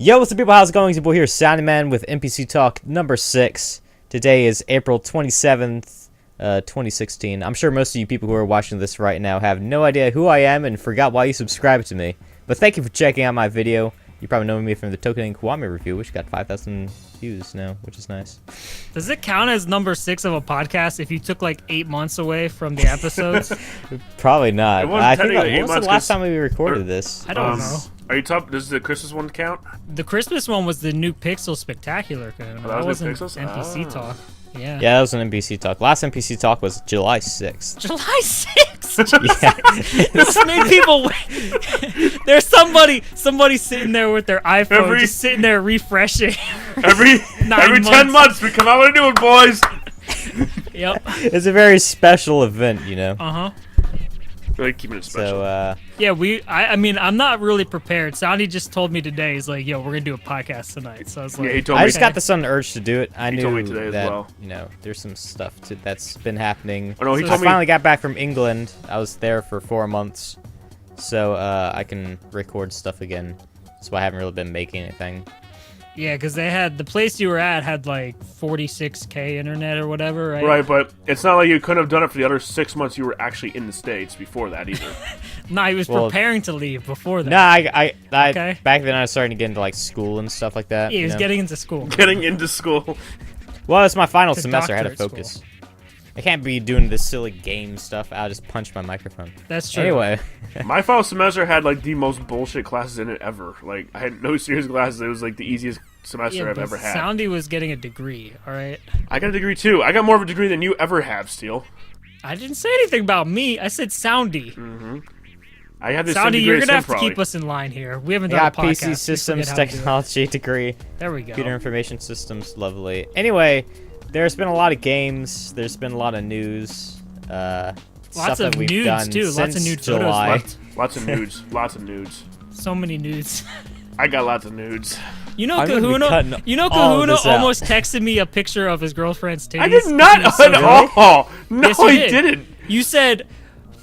Yo, what's up, people? How's it going? It's your boy here, Soundyman, with NPC Talk number 6. Today is April 27th, 2016. I'm sure most of you people who are watching this right now have no idea who I am and forgot why you subscribed to me. But thank you for checking out my video. You probably know me from the Token Kwame review, which got 5,000 views now, which is nice. Does it count as number 6 of a podcast if you took like 8 months away from the episodes? Probably not. I think when was the last time we recorded this? I don't know. Are you top? Does the Christmas one count? The Christmas one was the new Pixel Spectacular. That was wasn't Pixels? NPC Talk. Yeah. Yeah, that was an NPC Talk. Last NPC Talk was July 6th. July 6th? Yeah. This made people wait. There's somebody sitting there with their iPhone just sitting there refreshing. Every 10 months we come out with a new one, boys. Yep. It's a very special event, you know. Uh-huh. Really keeping it special. So, yeah, I mean, I'm not really prepared. Soundy just told me today, he's like, yo, we're going to do a podcast tonight. So I was like, yeah, he told me. I just got the sudden urge to do it. I knew told me today that, as well. you know, there's some stuff that's been happening. Oh, no, he I told me. finally got back from England. I was there for 4 months. So, I can record stuff again. That's why I haven't really been making anything. yeah, because the place you were at had like 46K internet or whatever, right? Right, but it's not like you couldn't have done it for the other 6 months you were actually in the States before that either. No, he was preparing to leave before that. No, I Okay. back then I was starting to get into like school and stuff like that. Yeah, he was you know? getting into school. Getting into school. Well, it's my final To semester. I had to doctorate focus. school. I can't be doing this silly game stuff. I'll just punch my microphone. That's true. Anyway. My final semester had like the most bullshit classes in it ever. Like I had no serious classes. It was like the easiest semester Yeah, I've but ever had. Soundy was getting a degree, all right? I got a degree too. I got more of a degree than you ever have, Steele. I didn't say anything about me. I said Soundy. I had the same Soundy, degree you're as going to him, have to probably. keep us in line here. We haven't I done a got podcast. PC We Systems forget how to do it. Technology degree. There we go. Computer Information Systems, lovely. Anyway, there's been a lot of games. There's been a lot of news. Stuff Lots that of we've nudes, done too. Lots of since nude July. photos. Lots of nudes. Lots of nudes. So many nudes. I got lots of nudes. You know, I'm gonna be cutting Kahuna all of this out. almost texted me a picture of his girlfriend's titties. I did not It was so at good. all. No, Yes, you I did. didn't. You said,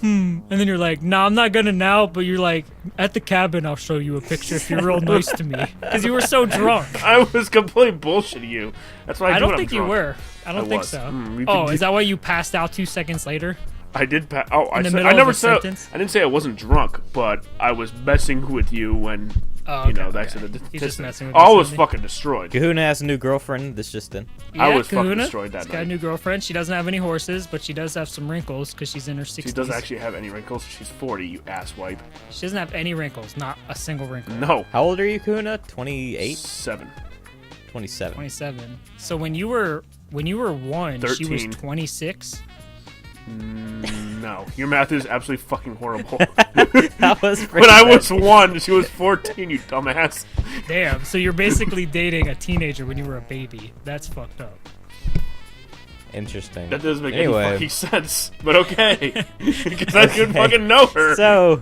and then you're like, nah, I'm not gonna now, but you're like, at the cabin, I'll show you a picture if you're real nice to me. Because you were so drunk. I was completely bullshitting you. That's what I do don't when think I'm you drunk. were. I don't think was. so. We Oh, could is that why you passed out 2 seconds later? I did. Oh, I In the said. middle I of never a said. sentence? I didn't say I wasn't drunk, but I was messing with you when Oh, you know okay, that's okay. the He's just messing with I you, was Sandy. fucking destroyed. Kahuna has a new girlfriend. This just in. I Yeah, was fucking Kahuna, destroyed that she's got a night. new girlfriend. She doesn't have any horses, but she does have some wrinkles because she's in her 60s. She doesn't actually have any wrinkles. She's 40. You asswipe. She doesn't have any wrinkles, not a single wrinkle. No. How old are you, Kahuna? 28? 7. 27. 27. So when you were 1, she was 13. 26. No. Your math is absolutely fucking horrible. That was pretty When I bad. was 1, she was 14. You dumbass. Damn. So you're basically dating a teenager when you were a baby. That's fucked up. That Interesting. doesn't make Anyway. any fucking sense. But okay. Because I couldn't fucking know her. So,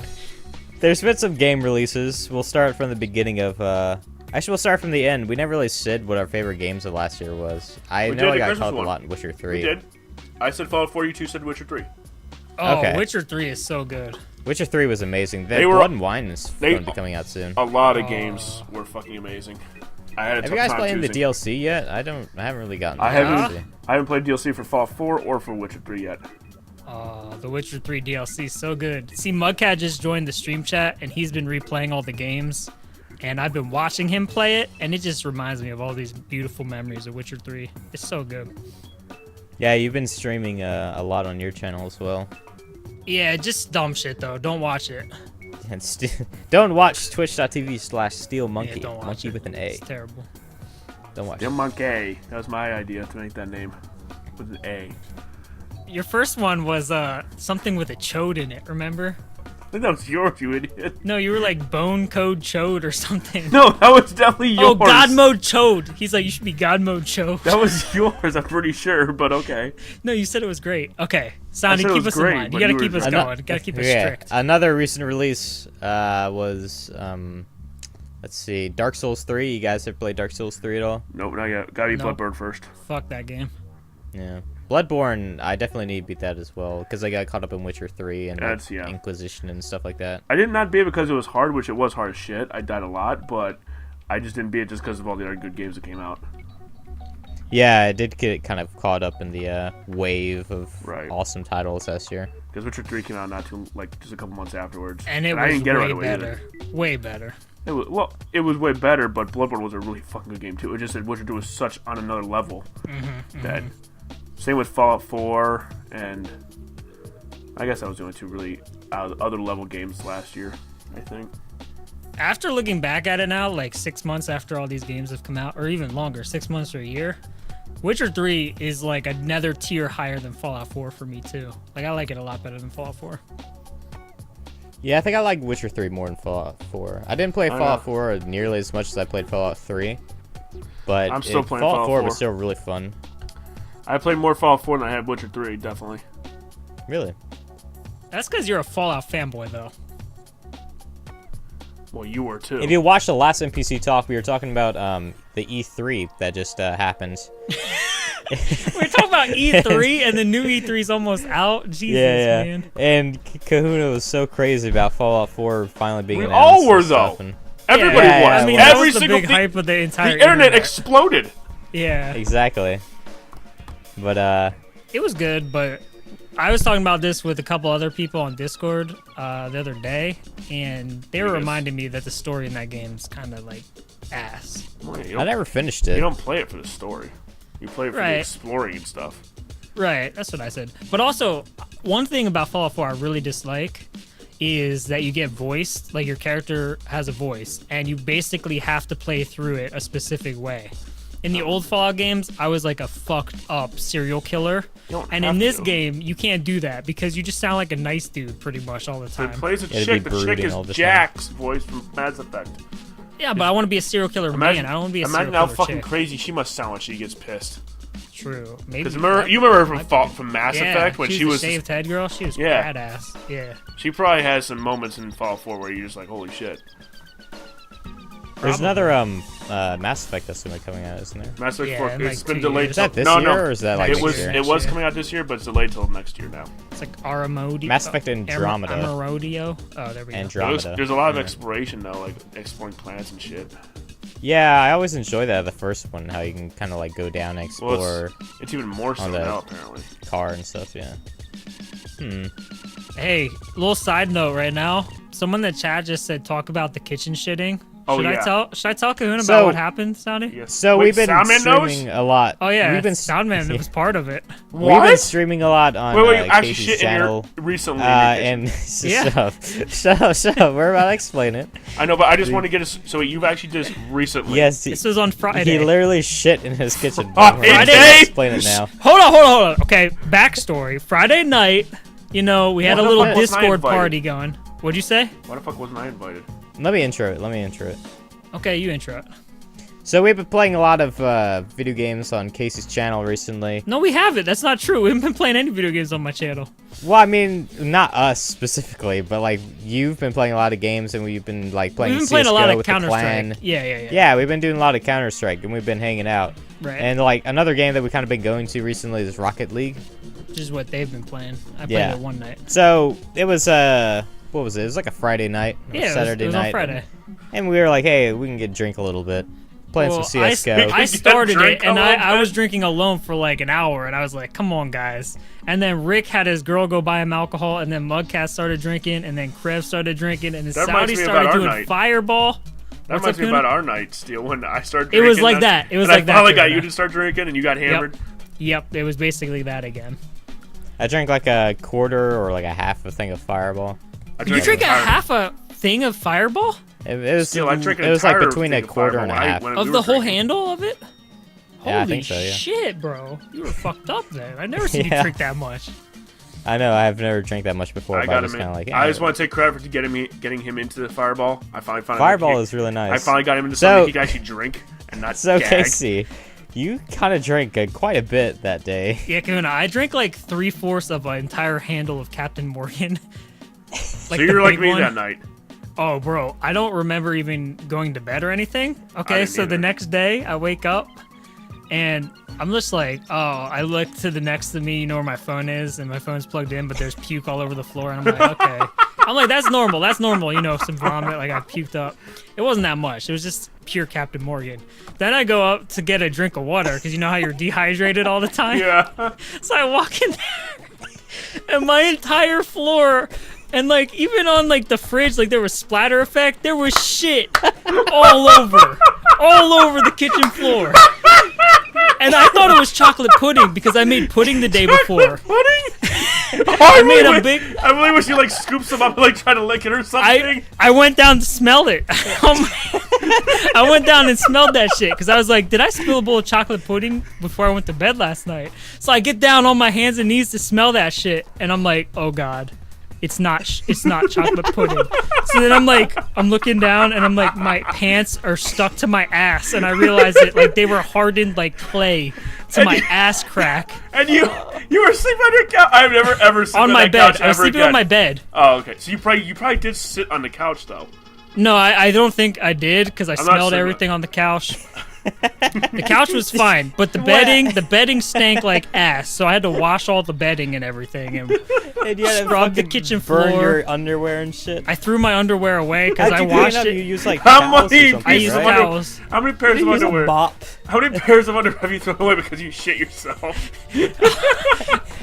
there's been some game releases. We'll start from the beginning of, actually, we'll start from the end. We never really said what our favorite games of last year was. I We know did I the got Christmas caught up a one. lot in Witcher 3. We did. I said Fallout 4. You two said Witcher 3. Oh, Okay. Witcher 3 is so good. Witcher 3 was amazing. They were- Blood and Wine is they- going to be coming out soon. A lot of games were fucking amazing. I had a Have tough you guys time played the choosing. DLC yet? I haven't really gotten I the haven't. DLC. I haven't played DLC for Fallout 4 or for Witcher 3 yet. The Witcher 3 DLC is so good. See, Mudcat just joined the stream chat, and he's been replaying all the games. And I've been watching him play it, and it just reminds me of all these beautiful memories of Witcher 3. It's so good. Yeah, you've been streaming a lot on your channel as well. Yeah, just dumb shit, though. Don't watch it. And don't watch twitch.tv/steelmonkey. Yeah, don't watch Monkey it. with an A. It's terrible. Don't watch Yeah, it. Monkey. That was my idea to make that name with an A. Your first one was something with a chode in it, remember? I think that was yours, you idiot. No, you were like Bone Code Chode or something. No, that was definitely yours. Oh, God Mode Chode. He's like, you should be God Mode Chode. That was yours, I'm pretty sure, but okay. No, you said it was great. Okay, said Soundy, it keep was us great, in line. You but gotta you keep were us drunk. going. You gotta keep us Yeah, strict. another recent release was let's see, Dark Souls 3. You guys have played Dark Souls 3 at all? Nope, not yet. Gotta be No. Bloodborne first. Fuck that game. Yeah. Bloodborne, I definitely need to beat that as well, because I got caught up in Witcher 3 and like, That's- yeah. Inquisition and stuff like that. I did not beat it because it was hard, which it was hard as shit. I died a lot, but I just didn't beat it just because of all the other good games that came out. Yeah, I did get kind of caught up in the wave of Right. awesome titles last year. Because Witcher 3 came out just a couple months afterwards. And it I was didn't get it way right away better. either. Way better. It was way better, but Bloodborne was a really fucking good game too. It just said Witcher 2 was such on another level that. Same with Fallout 4, and I guess that was the only two really other level games last year, I think. After looking back at it now, like 6 months after all these games have come out, or even longer, 6 months or a year, Witcher 3 is like another tier higher than Fallout 4 for me too. Like I like it a lot better than Fallout 4. Yeah, I think I like Witcher 3 more than Fallout 4. I didn't play Fallout 4 nearly as much as I played Fallout 3, but I'm still playing Fallout 4 4. was still really fun. I played more Fallout 4 than I had Witcher 3, definitely. Really? That's because you're a Fallout fanboy though. Well, you were too. If you watched the last NPC Talk, we were talking about the E3 that just happened. We're talking about E3 and the new E3's almost out. Jesus, man. And Kahuna was so crazy about Fallout 4 finally being We announced. all were, and stuff, though. and- Everybody Yeah, was. I mean, well, that Every was the single big thing. hype of the entire The internet exploded. Yeah. Exactly. But It was good, but I was talking about this with a couple other people on Discord the other day, and they were reminding me that the story in that game's kind of like ass. Well, yeah, I never finished it. You don't play it for the story. You play it for the Right. exploring and stuff. Right, that's what I said. But also, one thing about Fallout 4 I really dislike is that you get voiced, like your character has a voice, and you basically have to play through it a specific way. In the old Fallout games, I was like a fucked up serial killer. And in this game, you can't do that because you just sound like a nice dude pretty much all the So time. he plays a It'd chick. be The chick brooding is all the time. Jack's voice from Mass Effect. Yeah, but I want to be a serial killer man. I don't want to be a serial Imagine how killer fucking chick. crazy she must sound when she gets pissed. True. Maybe. Because you remember her from Mass Effect when she was the shaved head girl. She was Yeah. badass. Yeah. She probably has some moments in Fallout 4 where you're just like, holy shit. There's another Mass Effect that's gonna be coming out, isn't there? Mass Effect Yeah, 4, in it's like been 2 delayed. years. Is that this no, year no. or is that like it next was year? it was coming out this year, but it's delayed till next year now. It's like Aramodio. Mass Effect Andromeda. Amarodio. Oh, there we go. Andromeda. There's a lot of exploration though, like exploring planets and shit. Yeah, I always enjoy that. The first one, how you can kind of like go down and explore Well, it's even more so on the- now apparently. car and stuff. Yeah. Hey, little side note right now. Someone in the chat just said talk about the kitchen shitting. Oh, Should yeah. I tell Kahuna So- about what happened, Soundy? Yes. So Wait, we've been Soundman knows? streaming a lot. Oh yeah, we've been Soundman was part of it. We've been What? streaming a lot on Wait, actually Casey's shit in your channel. recently. in your kitchen. And Yeah. shut up. We're about to explain it. I know, but I just want to get us. So you've actually just recently. Yes, This was on Friday. he literally shit in his kitchen. Friday? We're gonna Friday? explain it now. Hold on. Okay, backstory. Friday night, we had What a the little fuck wasn't I Discord invited? party going. What'd you say? Why the fuck wasn't I invited? Let me intro it. Okay, you intro it. So we've been playing a lot of video games on Casey's channel recently. No, we haven't. That's not true. We haven't been playing any video games on my channel. Well, I mean, not us specifically, but like you've been playing a lot of games, and we've been like playing We've been CS:GO playing a lot of with the Counter clan. Strike. Yeah. Yeah, we've been doing a lot of Counter Strike, and we've been hanging out. Right. And like another game that we kind of been going to recently is Rocket League. Which is what they've been playing. I played Yeah. it one night. So it was what was it? It was like a Friday night, or Yeah, Saturday it was night. on Friday. And we were like, hey, we can get drink a little bit, playing some CS:GO. I started Drink it, and a little I was bit? drinking alone for like an hour, and I was like, come on, guys. And then Rick had his girl go buy him alcohol, and then Mudcat started drinking, and then Krev started drinking, and then That reminds Saudi me started about our doing night. Fireball. That What's reminds up, me Kuna? about our night, Steel, when I started It drinking. was like and that. It was and like I that, finally got Kuna. you to start drinking, and you got hammered. Yep, it was basically that again. I drank like a quarter or like a half a thing of Fireball. I You drink a entire- half a thing of Fireball? It was Steel, I drank an it was like entire between a thing of quarter and a Fireball half. when Of we the were whole drinking. handle of it? Yeah, I Holy think so, yeah. shit, bro. You were fucked up then. I never seen you Yeah. drink that much. I know I've never drank that much before, I but got I him was in. kind of like, I just want to take credit for getting him into the Fireball. I finally found Fireball is really I nice. finally got him into So- something he could actually drink and not So gag. Casey, you kind of drank quite a bit that day. Yeah, Kuna, I drank like 3/4 of an entire handle of Captain Morgan. So you're like me that night. Oh, bro, I don't remember even going to bed or anything. Okay, didn't so the either. next day I wake up and I'm just like, oh, I look to the next to me, you know where my phone is, and my phone's plugged in, but there's puke all over the floor, and I'm like, okay. I'm like, that's normal. That's normal. You know, some vomit, like I puked up. It wasn't that much. It was just pure Captain Morgan. Then I go up to get a drink of water because you know how you're dehydrated all the time? Yeah. So I walk in there and my entire floor and like even on like the fridge, like there was splatter effect. There was shit all over the kitchen floor. And I thought it was chocolate pudding because I made pudding the day before. Pudding? I made a big. I really wish you like scoops them up and like try to lick it or something. I went down to smell it. I went down and smelled that shit because I was like, did I spill a bowl of chocolate pudding before I went to bed last night? So I get down on my hands and knees to smell that shit, and I'm like, oh god, it's not chocolate pudding. So then I'm looking down and I'm like, my pants are stuck to my ass, and I realized it like they were hardened like clay to my ass crack. And you were sleeping on your couch. I've never ever slept on my bed. Couch I was ever sleeping again. on my bed. Oh, okay. So you probably did sit on the couch though. No, I don't think I did because I smelled sure everything on the couch. The couch was fine, but the bedding stank like ass, so I had to wash all the bedding and everything and you had to scrub the fucking kitchen burn floor. your underwear and shit. I threw my underwear away because I How'd you clean washed up? it. You use like How towels or many something, I pieces used of right? towels. How many pairs You of use a underwear? mop. How many pairs of underwear have you thrown away because you shit yourself?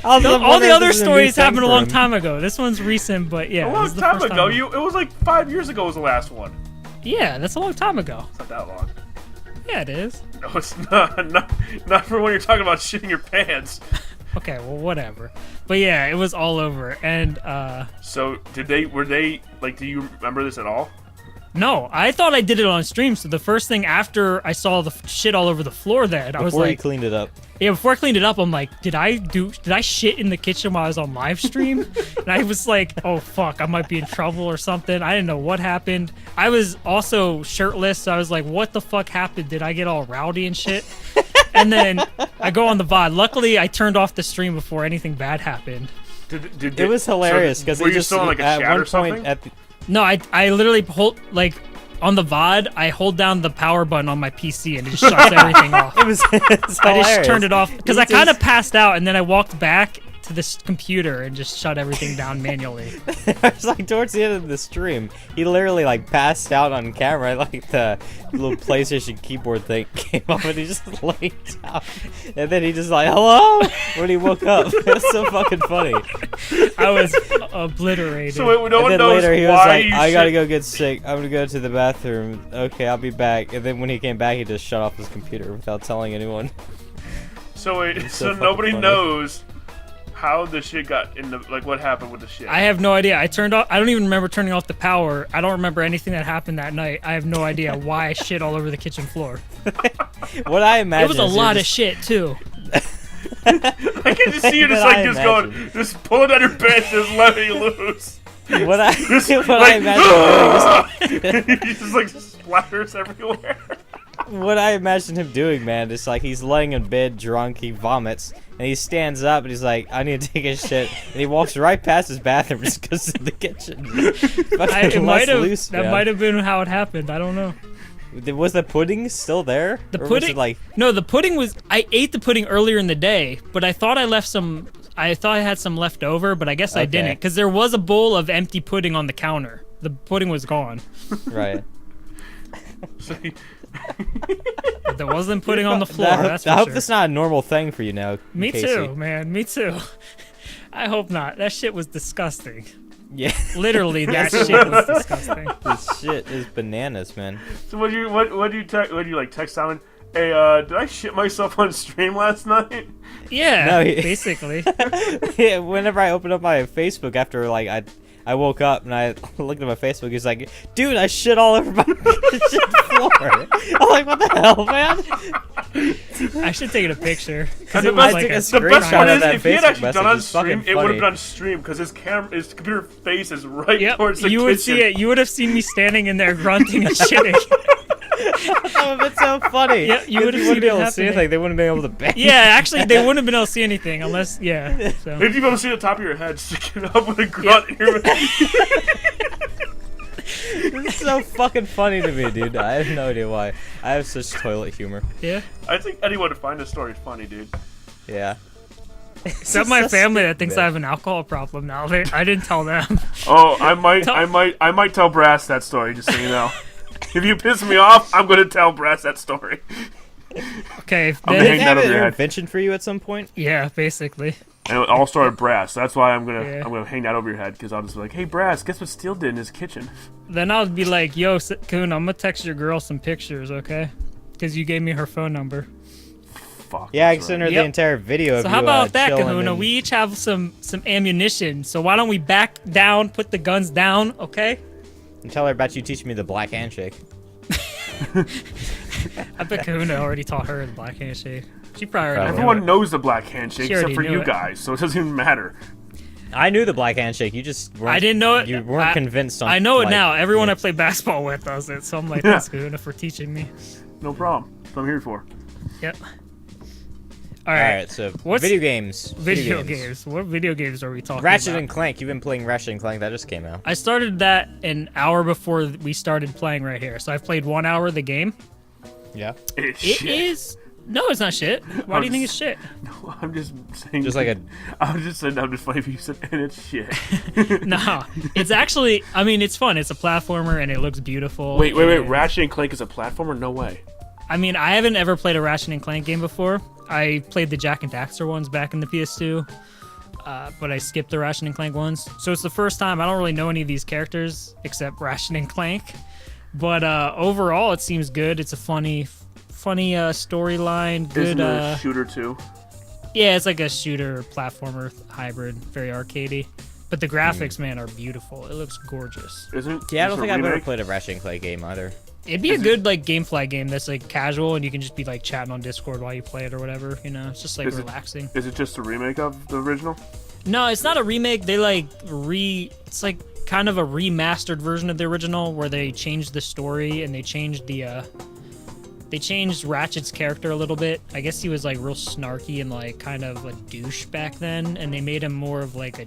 All the other stories happened a long him. time ago. This one's recent, but yeah. A this long is the time first ago. It was like 5 years ago was the last one. Yeah, that's a long time ago. It's not that long. Yeah, it is. No, it's not. Not for when you're talking about shitting your pants. Okay, well, whatever. But yeah, it was all over. And, So, do you remember this at all? no, I thought I did it on stream. So the first thing after I saw the shit all over the floor then, I was Before you like, cleaned it up. yeah, before I cleaned it up, I'm like, did I shit in the kitchen while I was on live stream? And I was like, oh fuck, I might be in trouble or something. I didn't know what happened. I was also shirtless, so I was like, what the fuck happened? Did I get all rowdy and shit? And then I go on the VOD. Luckily, I turned off the stream before anything bad happened. It was hilarious because were you still in like a at chat one or something? point at the, No, I literally hold, like, on the VOD, I hold down the power button on my PC and it just shuts everything off. it's I hilarious. just turned it off because He I kind of just- passed out and then I walked back to this computer and just shut everything down manually. I was like towards the end of the stream, he literally like passed out on camera, like the little PlayStation keyboard thing came up and he just laid down, and then he just like hello when he woke up. It was so fucking funny. I was obliterated. So no And one then knows later he was why like, you I gotta shit. go get sick. I'm gonna go to the bathroom. Okay, I'll be back. And then when he came back, he just shut off his computer without telling anyone. So wait, so fucking nobody funny. knows how the shit got in the like what happened with the shit. I have no idea. I don't even remember turning off the power. I don't remember anything that happened that night. I have no idea why I shit all over the kitchen floor. What I It imagine was a is you're lot of just- shit too. I can just see you just That like I just imagine. going, just pulling out your pants, just letting you loose. What I what I Like, imagine doing is- he just like splatters everywhere. what I imagine him doing, man, is like he's laying in bed drunk, he vomits, and he stands up and he's like, I need to take a shit, and he walks right past his bathroom and just goes to the kitchen. It might have might have been how it happened. I don't know. Was the pudding still there? The Or was pudding, it like no, the pudding was. I ate the pudding earlier in the day, but I thought I left some. I thought I had some left over, but I guess I Okay. didn't because there was a bowl of empty pudding on the counter. The pudding was gone. right? So But there wasn't pudding on the floor. I hope, That's I for hope sure. that's not a normal thing for you now. Me Casey. too, man. Me too. I hope not. That shit was disgusting. Yeah. Literally, that shit was disgusting. This shit is bananas, man. So what do you like text Simon? Hey, did I shit myself on stream last night? Yeah, No, basically. Yeah, whenever I opened up my Facebook after like I woke up and I looked at my Facebook, he's like, dude, I shit all over my kitchen floor. I'm like, what the hell, man? I should take a picture. 'cause And it the was best, like took a a the screenshot best part of is, that if he had Facebook actually done on message. It's fucking stream, it would have funny. been on stream because his computer face is right Yep, towards the you kitchen. would see it. You would have seen me standing in there grunting and shitting. Oh, that's so funny. Yeah, you 'Cause would've wouldn't seen be it able to see happening. anything. They wouldn't be able to bang. Yeah, actually, they wouldn't have been able to see anything unless, yeah. So. If you be able to see the top of your head sticking up with a grunt in your It's so fucking funny to me, dude. I have no idea why. I have such toilet humor. Yeah. I think anyone to find this story is funny, dude. Yeah. Except my family that thinks I have an alcohol problem now. I didn't tell them. Oh, I might tell Brass that story, just so you know. If you piss me off, I'm gonna tell Brass that story. Okay. I'm Did hang it that have over an your head. intervention for you at some point? Yeah, basically. And it all started Brass. So that's why I'm gonna Yeah. hang that over your head, because I'll just be like, hey Brass, guess what Steele did in his kitchen? Then I'll be like, yo, Kahuna, I'm gonna text your girl some pictures, okay? Because you gave me her phone number. Fuck. Yeah, I that's can send right. her the Yep. entire video of So you how about that, chilling Kahuna? and- We each have some ammunition. So why don't we back down, put the guns down, okay? and tell her about you teaching me the black handshake. I bet Kahuna already taught her the black handshake. She probably already knew Everyone it. knows the black handshake She except already for knew you it. guys, so it doesn't even matter. I knew the black handshake. You just weren't, I didn't know it. You weren't I- convinced on. I know it like, now. Everyone yeah. I play basketball with does it. So I'm like, Yeah. thanks, Kahuna, for teaching me. No problem. That's what I'm here for. Yep. All right, so What's- video games. Video games. What video games are we talking Ratchet about? and Clank. You've been playing Ratchet and Clank. That just came out. I started that an hour before we started playing right here. So I've played 1 hour of the game. Yeah. It's It shit. is. No, it's not shit. Why do you think it's shit? No, I'm just saying. Just like a. I was just saying that just funny if you said, and it's shit. No, it's actually. I mean, it's fun. It's a platformer and it looks beautiful. Wait. and- Ratchet and Clank is a platformer? No way. I mean, I haven't ever played a Ratchet and Clank game before. I played the Jack and Daxter ones back in the PS2, but I skipped the Ratchet and Clank ones. So it's the first time. I don't really know any of these characters except Ratchet and Clank. But overall, it seems good. It's a funny storyline. Isn't Good. it a shooter too? Yeah, it's like a shooter platformer hybrid, very arcadey. But the graphics, man, are beautiful. It looks gorgeous. Isn't? Yeah, I don't this a think I've ever remake? played a Ratchet and Clank game either. It'd be a good like GameFly game that's like casual and you can just be like chatting on Discord while you play it or whatever. You know, it's just like Is it- relaxing. Is it just a remake of the original? No, it's not a remake. They like it's like kind of a remastered version of the original where they changed the story and they changed they changed Ratchet's character a little bit. I guess he was like real snarky and like kind of a douche back then, and they made him more of like a,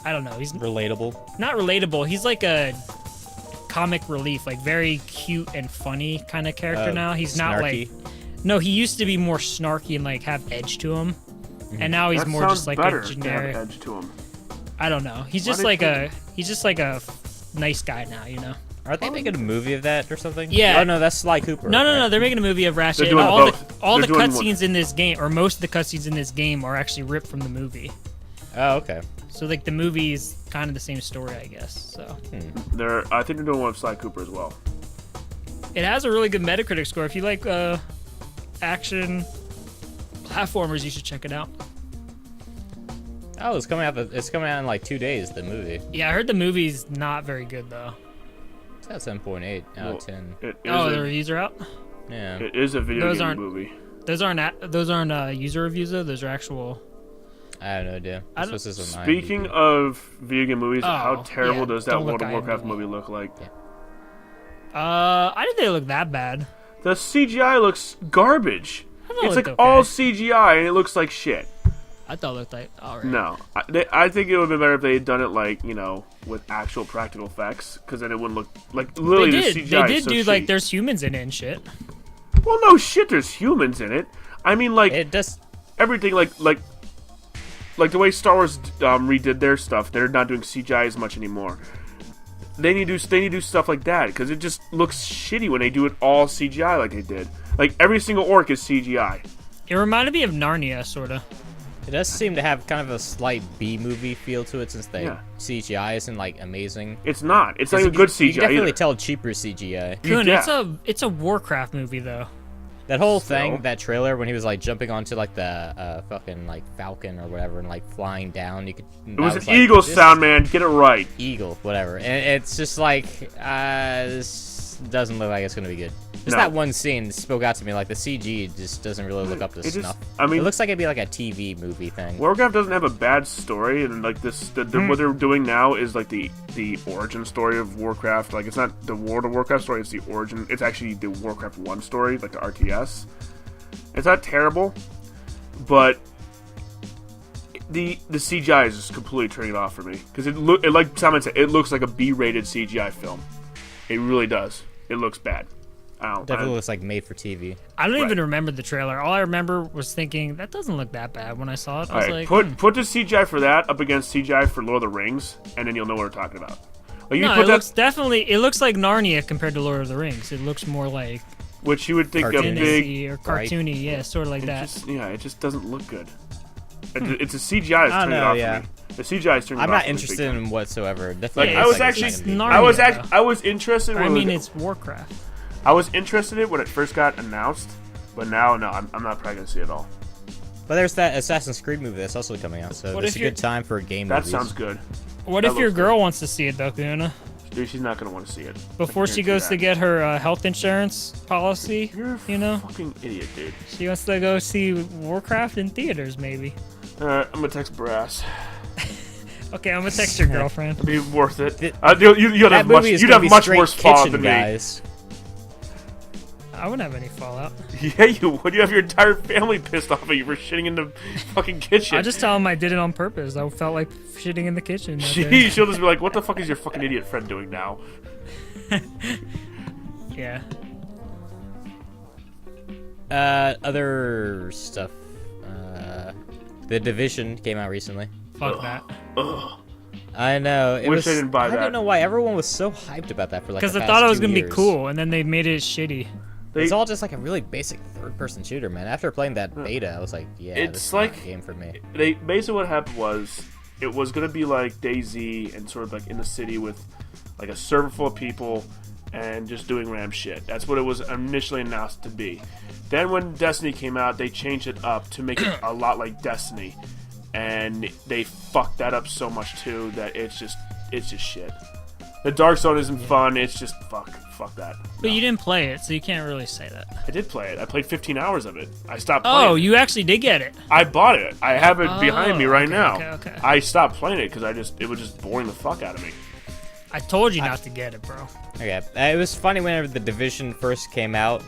I don't know, he's Relatable. not relatable. He's like a comic relief, like very cute and funny kind of character now. He's not like, snarky. no, he used to be more snarky and like have edge to him, and now he's That more sounds just like better a to have generic. edge to him. I don't know. He's Why just they like think- a nice guy now, you know. Aren't they making a movie of that or something? Yeah. Oh no, that's Sly Cooper. No, right? they're making a movie of Ratchet. They're doing And all both. all They're the doing cutscenes in this game, or most of the cutscenes in this game, are actually ripped from the movie. Oh, okay. So like the movie is kind of the same story, I guess. So I think they're doing one with Sly Cooper as well. it has a really good Metacritic score. If you like action platformers, you should check it out. Oh, it's coming out. It's coming out in like 2 days. The movie. Yeah, I heard the movie's not very good though. It's at 7.8 out Well, of 10. It is, Oh, the a, reviews are out. Yeah. it is a video Those game aren't- movie. Those aren't user reviews though. Those are actual. I have no idea. I don't- This is on Speaking IMDb. of video game movies, how Oh, terrible yeah, does that don't World look of Warcraft IMDb. movie look like? I didn't think it looked that bad. The CGI looks garbage. I thought it It's like looked all okay. CGI and it looks like shit. I thought it looked like alright. No, I think it would have been better if they had done it like with actual practical effects, because then it wouldn't look like They literally did. the CGI. They is did so do like shitty. there's humans in it and shit. Well, no shit. There's humans in it. I mean, like It just. everything, like the way Star Wars redid their stuff. They're not doing CGI as much anymore. They need to do stuff like that because it just looks shitty when they do it all CGI like they did. Like every single orc is CGI. It reminded me of Narnia, sorta. It does seem to have kind of a slight B movie feel to it since the Yeah. CGI isn't like amazing. It's not. It's not even You good can- You CGI can definitely either. tell cheaper CGI. Kun, Yeah. it's a Warcraft movie though. That whole Still. thing, that trailer when he was like jumping onto like the fucking like falcon or whatever and like flying down, you could. It was an eagle sound, man. Get it right. Eagle, whatever, and it's just like this doesn't look like it's gonna be good. Just No. that one scene spoke out to me. Like the CG just doesn't really look up to It just- snuff. I mean- it looks like it'd be like a TV movie thing. Warcraft doesn't have a bad story, and like what they're doing now is like the origin story of Warcraft. Like it's not the World of Warcraft story; it's the origin. It's actually the Warcraft 1 story, like the RTS. It's not terrible, but the CGI is just completely turning it off for me because it like Simon said, it looks like a B-rated CGI film. It really does. It looks bad. Definitely looks like made for TV. I don't Right. even remember the trailer. All I remember was thinking that doesn't look that bad when I saw it. I was All right, like, put the CGI for that up against CGI for Lord of the Rings, and then you'll know what we're talking about. Like, you No, put it that, looks definitely. It looks like Narnia compared to Lord of the Rings. It looks more like which you would think a Cartoony. big. fantasy or right? cartoony. Yeah, sort of like It that. just, it just doesn't look good. It's a CGI is I don't turning it know, off yeah. for me. The CGI is turning I'm it off not for me big interested time. in whatsoever. Definitely. Like, I looks was like actually- it's not gonna be- Narnia. I was interested. I When mean, it, it's Warcraft. I was interested in it when it first got announced, but now no, I'm not probably gonna see it at all. But there's that Assassin's Creed movie that's also coming out, so What it's if a you're- good time for game That movies. sounds good. What That if your looks good. girl wants to see it, though, Kuna? Dude, she's not gonna want to see it. Before I she guarantee goes to that. get her health insurance policy, You're a you know, fucking idiot, dude. she wants to go see Warcraft in theaters, maybe. Alright, I'm gonna text Brass. Okay, I'm gonna text your girlfriend. It'd be worth it. Th- You'd That have much. movie is You'd gonna have be much straight worse fallout kitchen, than me. guys. I wouldn't have any fallout. Yeah, you would. You have your entire family pissed off at you for shitting in the fucking kitchen. I just tell him I did it on purpose. I felt like shitting in the kitchen. that day. She'll just be like, "What the fuck is your fucking idiot friend doing now?" Yeah. Other stuff. The Division came out recently. Fuck that. Ugh. I know. It Wish was, I didn't buy I that. don't know why everyone was so hyped about that for like. Because the I past thought it was 2 gonna be years. cool, and then they made it shitty. It's all just like a really basic third-person shooter, man. After playing that beta, I was like, yeah, It's this is like- not a game for me. They basically what happened was it was gonna be like DayZ and sort of like in the city with like a server full of people and just doing ram shit. That's what it was initially announced to be. Then when Destiny came out, they changed it up to make it a lot like Destiny, and they fucked that up so much too that it's just shit. The Dark Zone isn't fun. It's just fuck that. But you didn't play it, so you can't really say that. I did play it. I played 15 hours of it. I stopped playing. Oh, it. you actually did get it. I bought it. I have it behind me right okay, now. okay. I stopped playing it because it was just boring the fuck out of me. I told you not to get it, bro. Okay, it was funny whenever the Division first came out.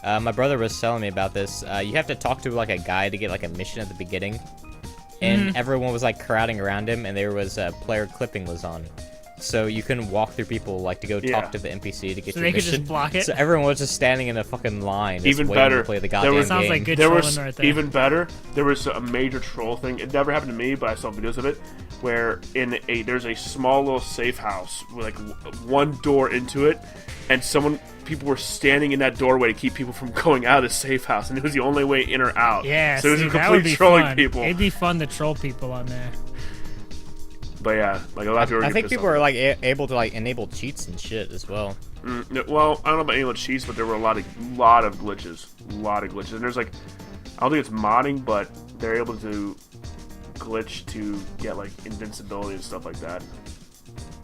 My brother was telling me about this. You have to talk to like a guy to get like a mission at the beginning, and everyone was like crowding around him, and there was player clipping was on, so you couldn't walk through people like to go Yeah. talk to the NPC to get So your they could mission. just block it? So everyone was just standing in a fucking line, just Even waiting better, to play the there goddamn was- Sounds game. like good There trolling was right there. even better. There was a major troll thing. It never happened to me, but I saw videos of it where there's a small little safe house with like one door into it, and people were standing in that doorway to keep people from going out of the safe house, and it was the only way in or out. Yeah, so it was see, a that would complete be trolling fun. people. It'd be fun to troll people on there. But yeah, like a lot of people. I get think pissed people off. are like able to like enable cheats and shit as well. Well, I don't know about any of the cheats, but there were a lot of glitches, and there's like, I don't think it's modding, but they're able to glitch to get like invincibility and stuff like that.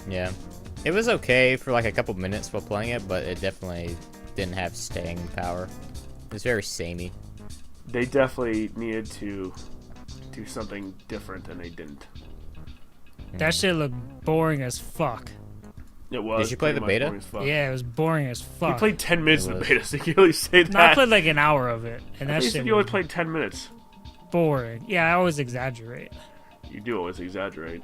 Yeah, it was okay for like a couple minutes while playing it, but it definitely didn't have staying power. It was very samey. They definitely needed to do something different, and they didn't. That shit looked boring as fuck. It was. Did you play pretty the much beta? boring as fuck. Yeah, it was boring as You fuck. played 10 minutes It of the was. beta, so you can really say that. No, I played like an hour of it, and I that thought you shit said you only was played 10 minutes. boring. Yeah, I always exaggerate. You do always exaggerate.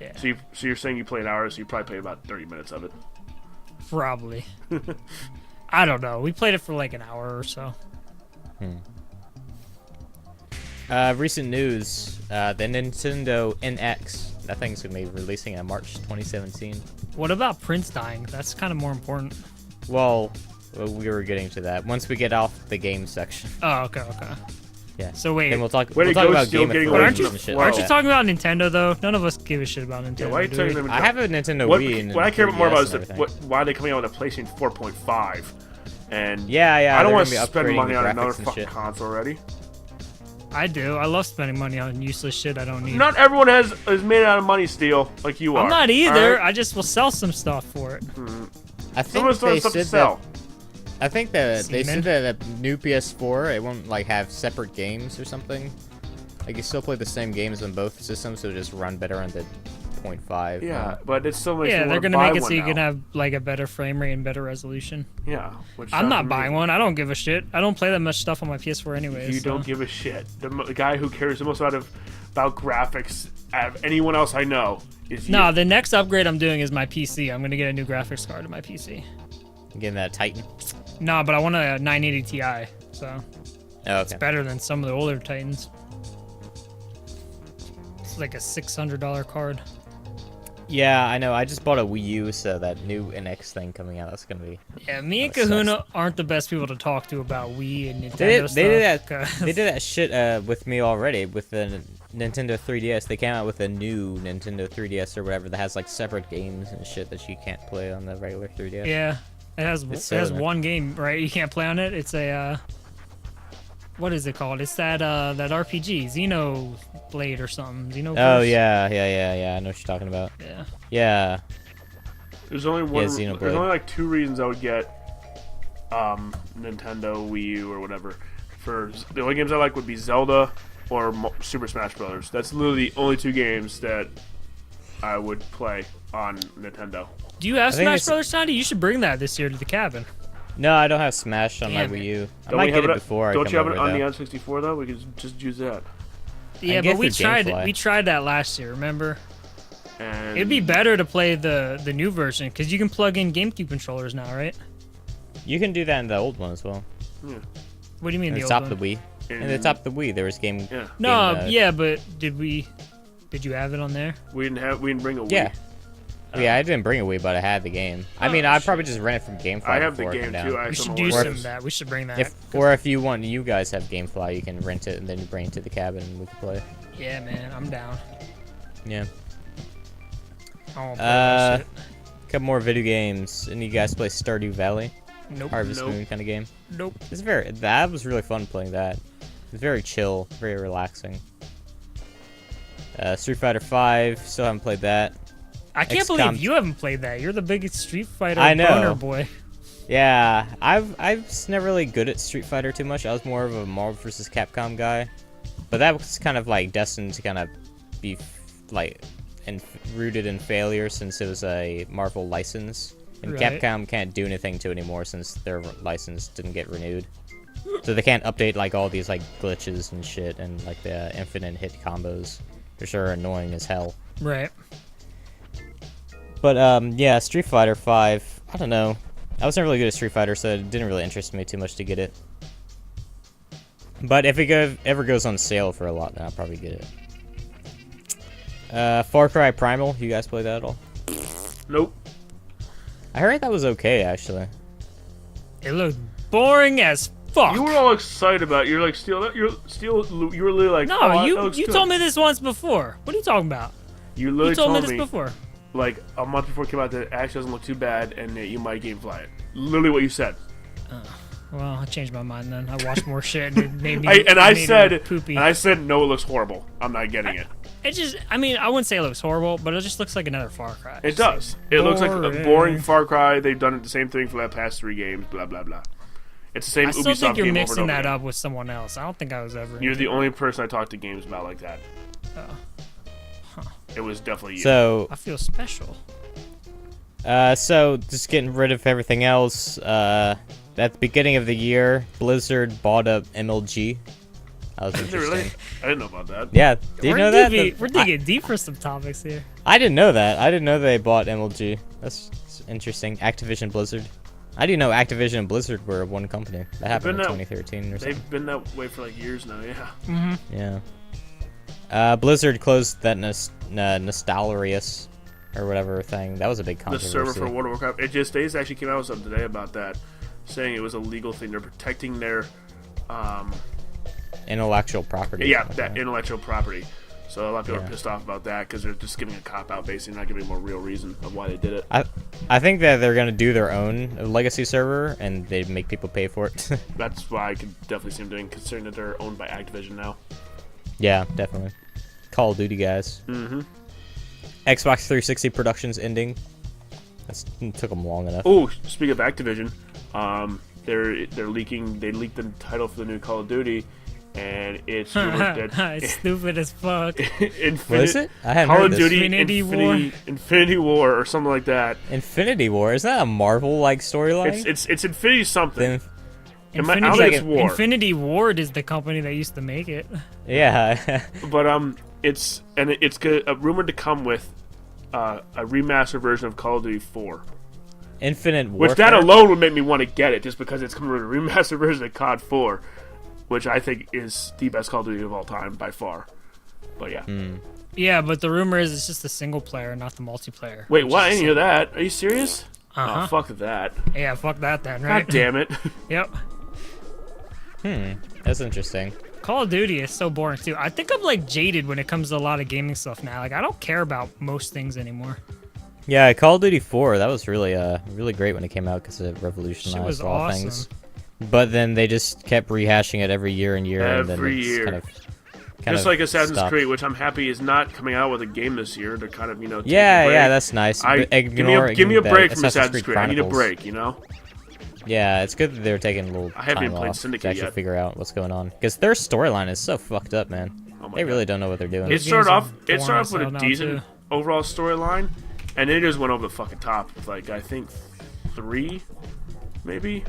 Yeah, So you're saying you played an hour, so you probably played about 30 minutes of it. probably. I don't know. We played it for like an hour or so. Recent news: the Nintendo NX. That thing's gonna be releasing in March 2017. What about Prince dying? That's kind of more important. Well, we were getting to that once we get off the game section. Oh, okay. Yeah. So wait, Then we'll talk. Way to We'll talk go, about still Game of getting Thrones away aren't from you, and shit flow. like aren't you that. talking about Nintendo though? None of us give a shit about Nintendo. Yeah, why are you do talking we? about I have a Nintendo What, Wii. And what I care more about 3DS is and everything. why are they coming out with a PlayStation 4.5? And Yeah. I don't they're want to gonna be spend upgrading money the on another graphics and fucking shit. console already. I do. I love spending money on useless shit I don't need. Not everyone is made out of money, Steel, like you are. I'm not either. alright? I just will sell some stuff for it. I Some of think they stuff to said sell. that. I think that they Seaman? said that the new PS4 it won't like have separate games or something. Like you still play the same games on both systems, so it'll just run better on the 0.5. Yeah, but it still makes Yeah, me they're want to gonna buy make it one so you now. can have like a better frame rate and better resolution. Yeah, which I'm sounds not amazing. buying one. I don't give a shit. I don't play that much stuff on my PS4 anyways. You so. don't give a shit. The guy who cares the most about graphics out of anyone else I know is you. No, the next upgrade I'm doing is my PC. I'm gonna get a new graphics card to my PC. Getting that Titan. Nah, but I want a 980 Ti, so Oh, it's okay. better than some of the older Titans. It's like a $600 card. Yeah, I know. I just bought a Wii U, so that new NX thing coming out, that's gonna be. Yeah, me and That sucks. Kahuna aren't the best people to talk to about Wii and Nintendo They stuff. did that. 'cause- They did that shit with me already with the Nintendo 3DS. They came out with a new Nintendo 3DS or whatever that has like separate games and shit that you can't play on the regular 3DS. Yeah, it has It's one game, right? You can't play on it. It's a what is it called? It's that RPG, Xenoblade or something. Xenoverse. Oh yeah. I know what you're talking about. Yeah. Yeah. There's only one. Xenoblade. There's only like 2 reasons I would get Nintendo Wii U or whatever. For the only games I like would be Zelda or Super Smash Brothers. That's literally the only 2 games that I would play on Nintendo. Do you have I think Smash it's- Brothers, Sandy? You should bring that this year to the cabin. No, I don't have Smash on my Damn Wii it. U. I Don't might we get have it before I Don't come you have over, it on though. the N64 though? We could just use that. Yeah, get but we through tried it. Gamefly. We tried that last year. Remember? And It'd be better to play the new version because you can plug in GameCube controllers now, right? You can do that in the old one as well. Yeah. What do you mean In the the old top of one? the Wii. In the top of the Wii, there was game. Yeah. No, game, yeah, but did you have it on there? We didn't bring a Wii. Yeah. Yeah, I didn't bring a Wii, but I had the game. I mean, I'd probably just rent it from GameFly. I have the before it game come too. down. I We have should some do of some my- of that. We should bring that. If you want, you guys have GameFly, you can rent it and then you bring it to the cabin and we can play. Yeah, man, I'm down. Yeah. I won't play that shit. Couple more video games. And you guys play Stardew Valley? Nope. Harvest Nope. Moon kind of game. Nope. That was really fun playing that. It's very chill, very relaxing. Street Fighter 5, still haven't played that. I can't XCOM believe you haven't played that. You're the biggest Street Fighter I know. boner boy. Yeah, I was never really good at Street Fighter too much. I was more of a Marvel vs. Capcom guy. But that was kind of like destined to kind of be like rooted in failure since it was a Marvel license. And Right. Capcom can't do anything to it anymore since their license didn't get renewed. So they can't update like all these like glitches and shit and like the infinite hit combos, which are annoying as hell. Right. But yeah, Street Fighter 5. I don't know. I was never really good at Street Fighter, so it didn't really interest me too much to get it. But if it ever goes on sale for a lot, then I'll probably get it. Far Cry Primal. You guys play that at all? Nope. I heard that was okay, actually. It looked boring as fuck. You were all excited about it. You're like, you were literally like, No, oh, that you looks good. told me this once before. What are you talking about? You literally You told me told this me before. like a month before it came out that it actually doesn't look too bad and that you might GameFly it. Literally what you said. Well, I changed my mind then. I watched more shit and it made me. I it made me said, poopy. no, it looks horrible. I'm not getting it. It just, I mean, I wouldn't say it looks horrible, but it just looks like another Far Cry. It does. It looks like a boring Far Cry. They've done the same thing for the past 3 games. Blah blah blah. It's the same I still Ubisoft think you're game mixing over and that over up with someone else. I don't think I was ever. again. You're the only person I talk to games about like that. Oh. It was definitely you. So, I feel special. so just getting rid of everything else. At the beginning of the year, Blizzard bought up MLG. That was interesting. Really? I didn't know about that. Yeah, did you know that? We're digging deep for some topics here. I didn't know that. I didn't know they bought MLG. That's interesting. Activision Blizzard. I didn't know Activision and Blizzard were one company. That happened in been 2013 or something. They've been that way for like years now. Yeah. Yeah. Blizzard closed that Nostalrius or whatever thing. That was a big The controversy. server for World of Warcraft. They actually came out with something today about that, saying it was a legal thing. They're protecting their, Intellectual property. yeah, Okay. that intellectual property. So a lot of people Yeah. are pissed off about that because they're just giving a cop out, basically, not giving a more real reason of why they did it. I think that they're gonna do their own legacy server and they make people pay for it. That's why I could definitely see them doing, considering that they're owned by Activision now. Yeah, definitely. Call of Duty guys. Mm-hmm. Xbox 360 production's ending. It took them long enough. Oh, speaking of Activision, they're leaking. They leaked the title for the new Call of Duty, and it's rumored that It's stupid as fuck. What is it? I hadn't Call heard of this. Duty Infinity War. or something like that. Infinity War? Isn't that a Marvel-like storyline? It's Infinity something. I don't Infinity, think it's War. Infinity Ward is the company that used to make it. Yeah. But it's rumored to come with a remastered version of Call of Duty 4. Infinite Warfare. Which that alone would make me want to get it, just because it's coming with a remastered version of COD 4, which I think is the best Call of Duty of all time by far. But yeah. Yeah, but the rumor is it's just the single player, not the multiplayer. Wait, what? I didn't hear that. Are you serious? Uh-huh. Oh, fuck that. Yeah, fuck that then, right? God damn it. Yep. That's interesting. Call of Duty is so boring too. I think I'm like jaded when it comes to a lot of gaming stuff now. Like I don't care about most things anymore. Yeah, Call of Duty 4, that was really really great when it came out because it revolutionized a lot of things. But then they just kept rehashing it every year and year. And then it's kind of just like Assassin's Creed, which I'm happy is not coming out with a game this year. They're kind of, take a break. Yeah, that's nice. Give me a break from Assassin's Creed. I need a break, Yeah, it's good that they're taking a little I haven't time even played off Syndicate to actually yet. figure out what's going on. Because their storyline is so fucked up, man. Oh my They God. really don't know what they're doing. It started off with a now, decent too. overall storyline, and it just went over the fucking top with, like, I think 3, maybe?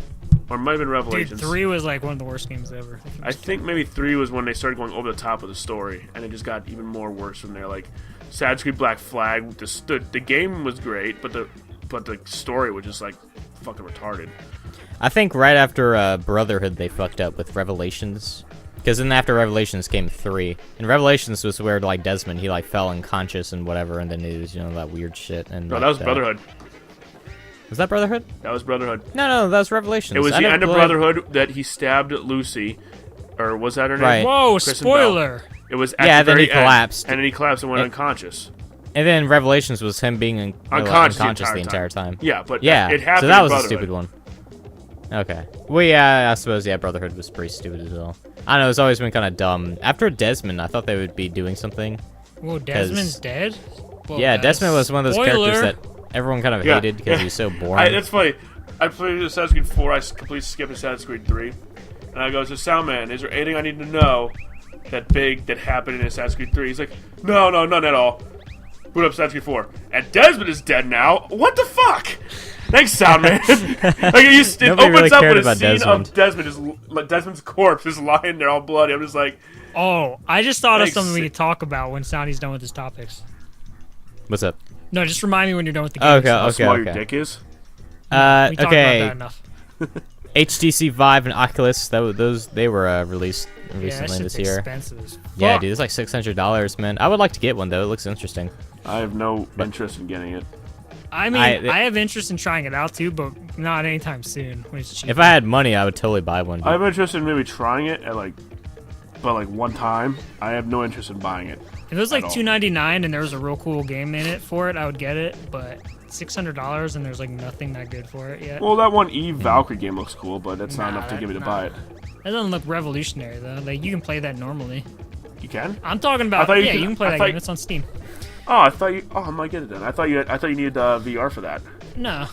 Or it might have been Revelations. Dude, 3 was like one of the worst games ever. I think maybe 3 was when they started going over the top with the story, and it just got even more worse from there. Like, Assassin's Creed Black Flag, the game was great, but the story was just, like, fucking retarded. I think right after Brotherhood, they fucked up with Revelations. Because then after Revelations came 3. And Revelations was where, like, Desmond, he, like, fell unconscious and whatever, and then it was, that weird shit. And No, like, that was Brotherhood. Was that Brotherhood? That was Brotherhood. No, that was Revelations. It was I the never end of played- Brotherhood that he stabbed Lucy. Or was that her name? Right. Whoa, Kristen spoiler! Bell. It was at Yeah, the then very he collapsed. End, and then he collapsed and went unconscious. And then Revelations was him being unconscious the entire time. Yeah, but Yeah, it happened so that in was a Brotherhood. stupid one. Okay. Well, yeah, I suppose, Brotherhood was pretty stupid as well. I don't know, it's always been kind of dumb. After Desmond, I thought they would be doing something. Whoa, Desmond's dead? Whoa, Yeah, guys. Desmond was one of those Spoiler. characters that everyone kind of hated because he was so boring. That's funny. I played Assassin's Creed 4. I completely skipped Assassin's Creed 3. And I go, so Soundman, is there anything I need to know that happened in Assassin's Creed 3? He's like, no, none at all. Boot up Assassin's Creed 4. And Desmond is dead now? What the fuck? Thanks, Soundman. Like, it Nobody opens really up cared with a about scene Desmond. of Desmond's corpse is lying there all bloody. I'm just like, Oh, I just thought Thanks. of something we could talk about when Soundy's done with his topics. What's up? No, just remind me when you're done with the game. Okay, how small okay. your dick is? We talked about Okay. that enough. HTC Vive and Oculus, they were released Yeah, that recently shit's this year. expensive as Yeah, fuck. dude, it's like $600, man. I would like to get one though. It looks interesting. I have no interest in getting it. I mean, I have interest in trying it out too, but not anytime soon when it's cheap. If I had money, I would totally buy one. Dude. I have interest in maybe trying it at but one time. I have no interest in buying it. If it was like at all. $299 and there was a real cool game in it for it, I would get it. But $600 and there's like nothing that good for it yet. Well, that one Eve Valkyrie game looks cool, but that's not Nah, enough to that- get me to nah. buy it. That doesn't look revolutionary though. Like you can play that normally. You can? I'm talking about thought you yeah, could- you can play I that thought game. It's on Steam. Oh, I thought you. Oh, I might get it then. I thought you needed VR for that. No,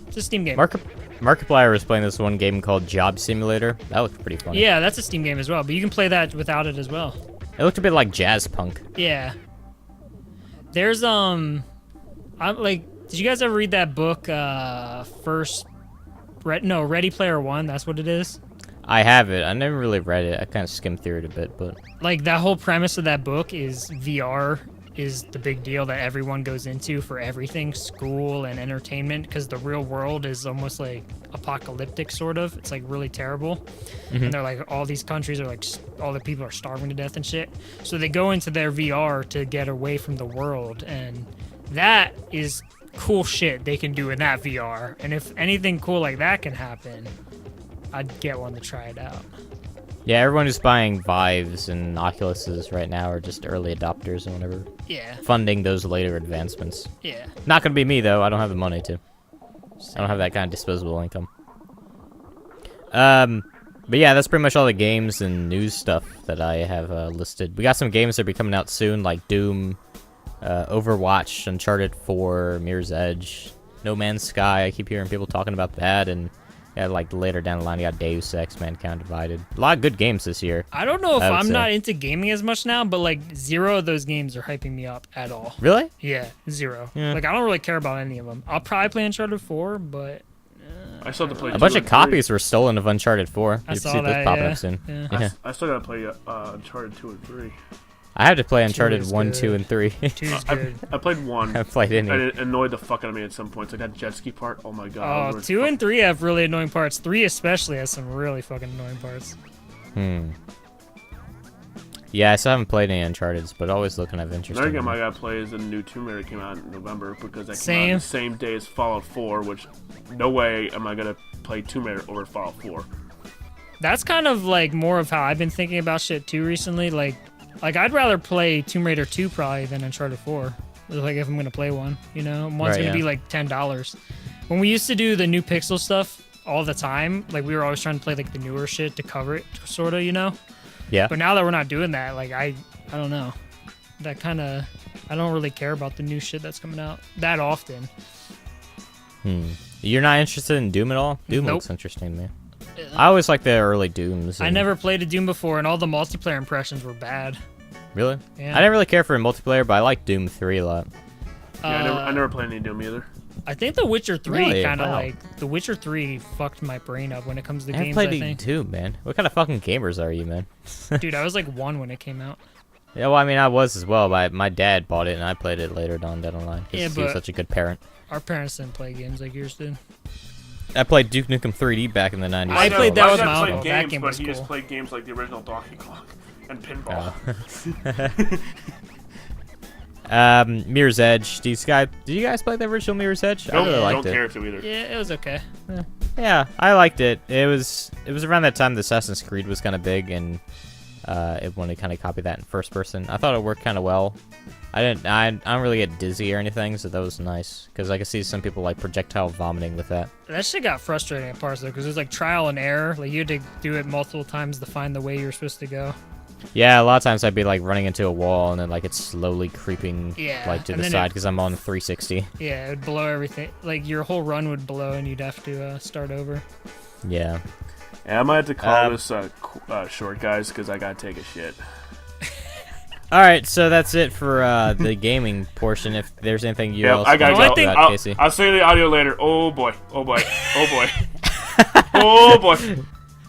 it's a Steam game. Markiplier was playing this one game called Job Simulator. That looked pretty funny. Yeah, that's a Steam game as well, but you can play that without it as well. It looked a bit like Jazz Punk. Yeah. There's I'm like, did you guys ever read that book? Ready Player One. That's what it is. I have it. I never really read it. I kind of skimmed through it a bit, but Like that whole premise of that book is VR is the big deal that everyone goes into for everything, school and entertainment, because the real world is almost like apocalyptic sort of. It's like really terrible. And they're like, all these countries are like, all the people are starving to death and shit. So they go into their VR to get away from the world, and that is cool shit they can do in that VR. And if anything cool like that can happen, I'd get one to try it out. yeah, everyone who's buying Vives and Oculuses right now are just early adopters and whatever, Yeah, funding those later advancements. yeah. Not gonna be me though. I don't have the money to. I don't have that kind of disposable income. But yeah, that's pretty much all the games and news stuff that I have listed. We got some games that will be coming out soon, like Doom, Overwatch, Uncharted 4, Mirror's Edge, No Man's Sky. I keep hearing people talking about that, and yeah, like later down the line, you got Deus Ex, Mankind Divided. A lot of good games this year. I don't know if I would I'm say. not into gaming as much now, but like zero of those games are hyping me up at all. Really? Yeah, zero. Yeah. Like I don't really care about any of them. I'll probably play Uncharted 4, but I still have to play. A 2 bunch of and 3. copies were stolen of Uncharted 4. I You'll saw see those that, popping yeah. up soon. Yeah. Yeah. I still gotta play Uncharted 2 and 3. I have to play Uncharted is 1, good. 2, and 3. 2 is good. I played 1. I haven't played any. And it annoyed the fuck out of me at some points. Like that jet ski part. Oh my god. Oh, 2 and 3 have really annoying parts. 3 especially has some really fucking annoying parts. Yeah, I still haven't played any Uncharted, but always looking at interesting. Another game I gotta play is the new Tomb Raider came out in November because that came out the same day as Fallout 4, which no way am I gonna play Tomb Raider over Fallout 4. That's kind of like more of how I've been thinking about shit too recently. Like I'd rather play Tomb Raider 2 probably than Uncharted 4. Like if I'm gonna play one, you know, one's gonna be like $10. When we used to do the new Pixel stuff all the time, like we were always trying to play like the newer shit to cover it, sort of, you know. Yeah. But now that we're not doing that, like I don't know. That kind of I don't really care about the new shit that's coming out that often. You're not interested in Doom at all? Doom Nope. looks interesting to me. I always like the early Dooms. I never played a Doom before, and all the multiplayer impressions were bad. Really? Yeah. I didn't really care for multiplayer, but I like Doom 3 a lot. Yeah, I never played any Doom either. I think The Witcher 3 Really? kind of Wow. like The Witcher 3 fucked my brain up when it comes to I haven't games. played I any think, Doom, man. What kind of fucking gamers are you, man? dude, I was like 1 when it came out. Yeah, well, I mean, I was as well, but my dad bought it, and I played it later down the line. Yeah, He was but- such a good parent. Our parents didn't play games like yours did. I played Duke Nukem 3D back in the 90s. I played that with dad my played uncle. That games, game but was he just cool. played games like the original Donkey Kong and pinball. Mirror's Edge. Did you guys play the original Mirror's Edge? I Nope, really liked don't it. care to either. Yeah, it was okay. Yeah, I liked it. It was around that time the Assassin's Creed was kind of big, and it wanted to kind of copy that in first person. I thought it worked kind of well. I don't really get dizzy or anything, so that was nice because I could see some people like projectile vomiting with that. That shit got frustrating at parts though, because it was like trial and error. Like you had to do it multiple times to find the way you were supposed to go. Yeah, a lot of times I'd be like running into a wall and then like it's slowly creeping like to and the then side because I'm on 360. Yeah, it would blow everything. Like your whole run would blow, and you'd have to start over. Yeah. Yeah, I might have to call this short, guys, because I gotta take a shit. All right, so that's it for the gaming portion. If there's anything you else I gotta want to go. talk about, Casey. I'll send you the audio later. Oh boy. Oh boy. Oh boy. Oh boy.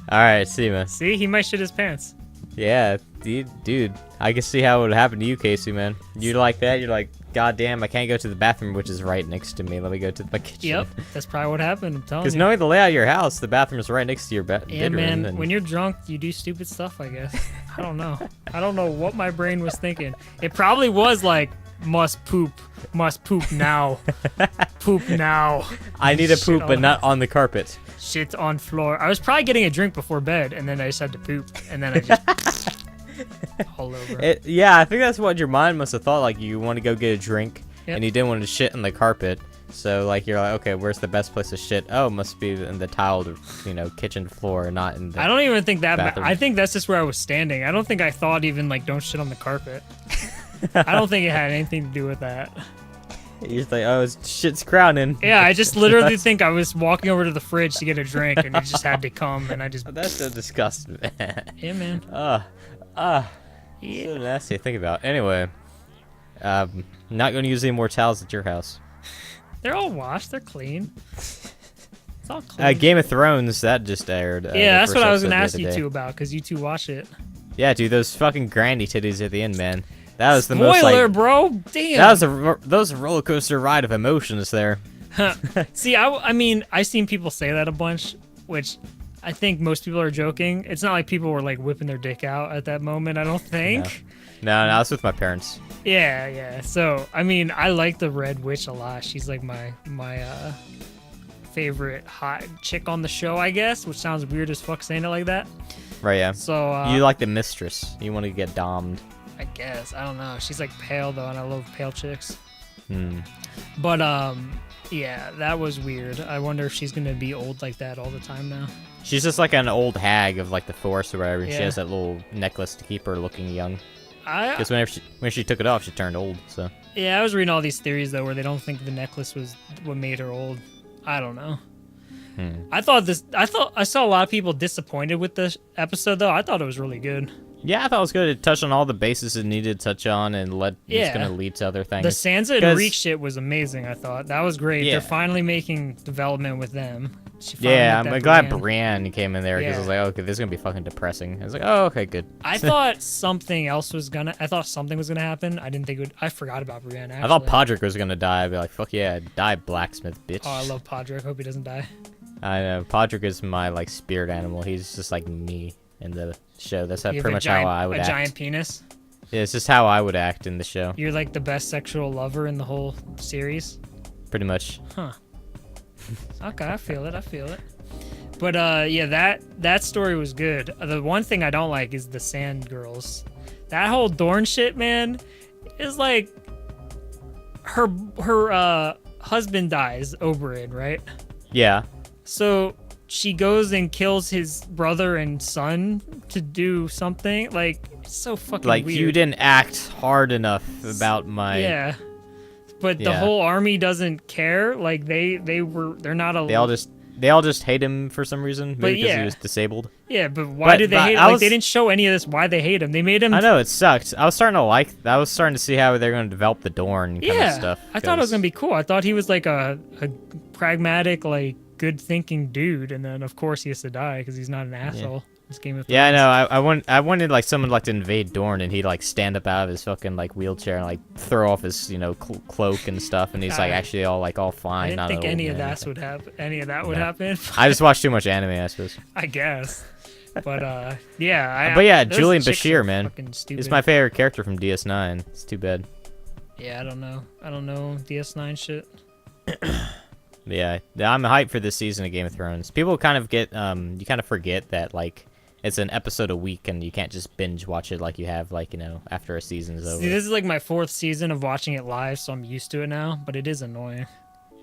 All right, see you, man. See, he might shit his pants. Yeah, dude, I can see how it would happen to you, Casey, man. You like that? You're like, God damn, I can't go to the bathroom, which is right next to me. Let me go to my kitchen. Yep, that's probably what happened. I'm telling Because you. knowing the layout of your house, the bathroom is right next to your Yeah, bedroom. man. and- When you're drunk, you do stupid stuff. I guess. I don't know. I don't know what my brain was thinking. It probably was like, must poop now, poop now. I need a Shit poop, all but not over. on the carpet. Shit on floor. I was probably getting a drink before bed, and then I just had to poop, and then I just all over. Yeah, I think that's what your mind must have thought. Like, you want to go get a drink, Yep. and you didn't want to shit on the carpet. So, like, you're like, okay, where's the best place to shit? Oh, it must be in the tiled, kitchen floor, not in the... I don't even think that. Bathroom. I think that's just where I was standing. I don't think I thought even like don't shit on the carpet. I don't think it had anything to do with that. You're just like, oh, shit's crowding. Yeah, I just literally think I was walking over to the fridge to get a drink, and it just had to come, and I just. That's so disgusting, man. Yeah, man. So Yeah. nasty to think about. Anyway, not going to use any more towels at your house. They're all washed. They're clean. It's all clean. Game of Thrones, that just aired. Yeah, that's what I was gonna gonna ask you two about, because you two watch it. Yeah, dude, those fucking granny titties at the end, man. That was the most Spoiler, like, bro. Damn. that was a roller coaster ride of emotions there. See, I mean, I've seen people say that a bunch, which I think most people are joking. It's not like people were like whipping their dick out at that moment. I don't think. No, I was with my parents. Yeah. So, I mean, I like the Red Witch a lot. She's like my favorite hot chick on the show, I guess, which sounds weird as fuck saying it like that. Right, yeah. So, You like the mistress. You want to get dommed. I guess. I don't know. She's like pale though, and I love pale chicks. Hmm. But yeah, that was weird. I wonder if she's gonna be old like that all the time now. She's just like an old hag of like the forest or whatever. And She Yeah. has that little necklace to keep her looking young. I Because when she took it off, she turned old. So Yeah, I was reading all these theories though where they don't think the necklace was what made her old. I don't know. I saw a lot of people disappointed with this episode though. I thought it was really good. Yeah, I thought it was good. It touched on all the bases it needed to touch on, and it's Yeah. going to lead to other things. The Sansa and 'Cause- Reek shit was amazing. I thought that was great. Yeah. They're finally making development with them. She finally Yeah, met I'm that glad Brienne. Brienne came in there because I was Yeah. like, okay, this is gonna be fucking depressing. I was like, oh, okay, good. I thought something else was gonna. I thought something was gonna happen. I didn't think it would. I forgot about Brienne. Actually. I thought Podrick was gonna die. I'd be like, fuck yeah, die, blacksmith, bitch. Oh, I love Podrick. Hope he doesn't die. I know Podrick is my like spirit animal. He's just like me in the show. That's You have pretty a much giant, how I would a act. giant penis. Yeah, it's just how I would act in the show, You're like the best sexual lover in the whole series. pretty much. Huh. Okay, I feel it. I feel it. But yeah, that story was good. The one thing I don't like is the Sand Girls. That whole Dorn shit, man, is like her husband dies, Oberyn, right? Yeah, So she goes and kills his brother and son to do something. Like, it's so fucking like weird. you didn't act hard enough about my. Yeah. But the Yeah. whole army doesn't care. Like they're not a. They all just hate him for some reason. But Maybe because yeah. he was disabled. Yeah, but why do they hate him? I Like, was- they didn't show any of this why they hate him. They made him. I know it sucked. I was starting to see how they're going to develop the Dorn kind of stuff. I thought it was 'cause- gonna be cool. I thought he was like a pragmatic, like good thinking dude, and then of course he has to die because he's not an asshole. This Game of Thrones. Yeah, I know. I wanted like someone like to invade Dorne, and he'd like stand up out of his fucking like wheelchair and like throw off his cloak and stuff, and he's like actually all I fine. didn't not think an any old of man. that would happen. Any of that would No. happen. I just watched too much anime, I suppose. I guess. But yeah. But yeah, those Julian chicks Bashir, are man, fucking stupid. he's my favorite character from DS9. It's too bad. Yeah, I don't know DS9 shit. Yeah, I'm hyped for this season of Game of Thrones. People kind of get you kind of forget that like it's an episode a week, and you can't just binge watch it like you have like after a season's over. See, this is like my 4th season of watching it live, so I'm used to it now. But it is annoying.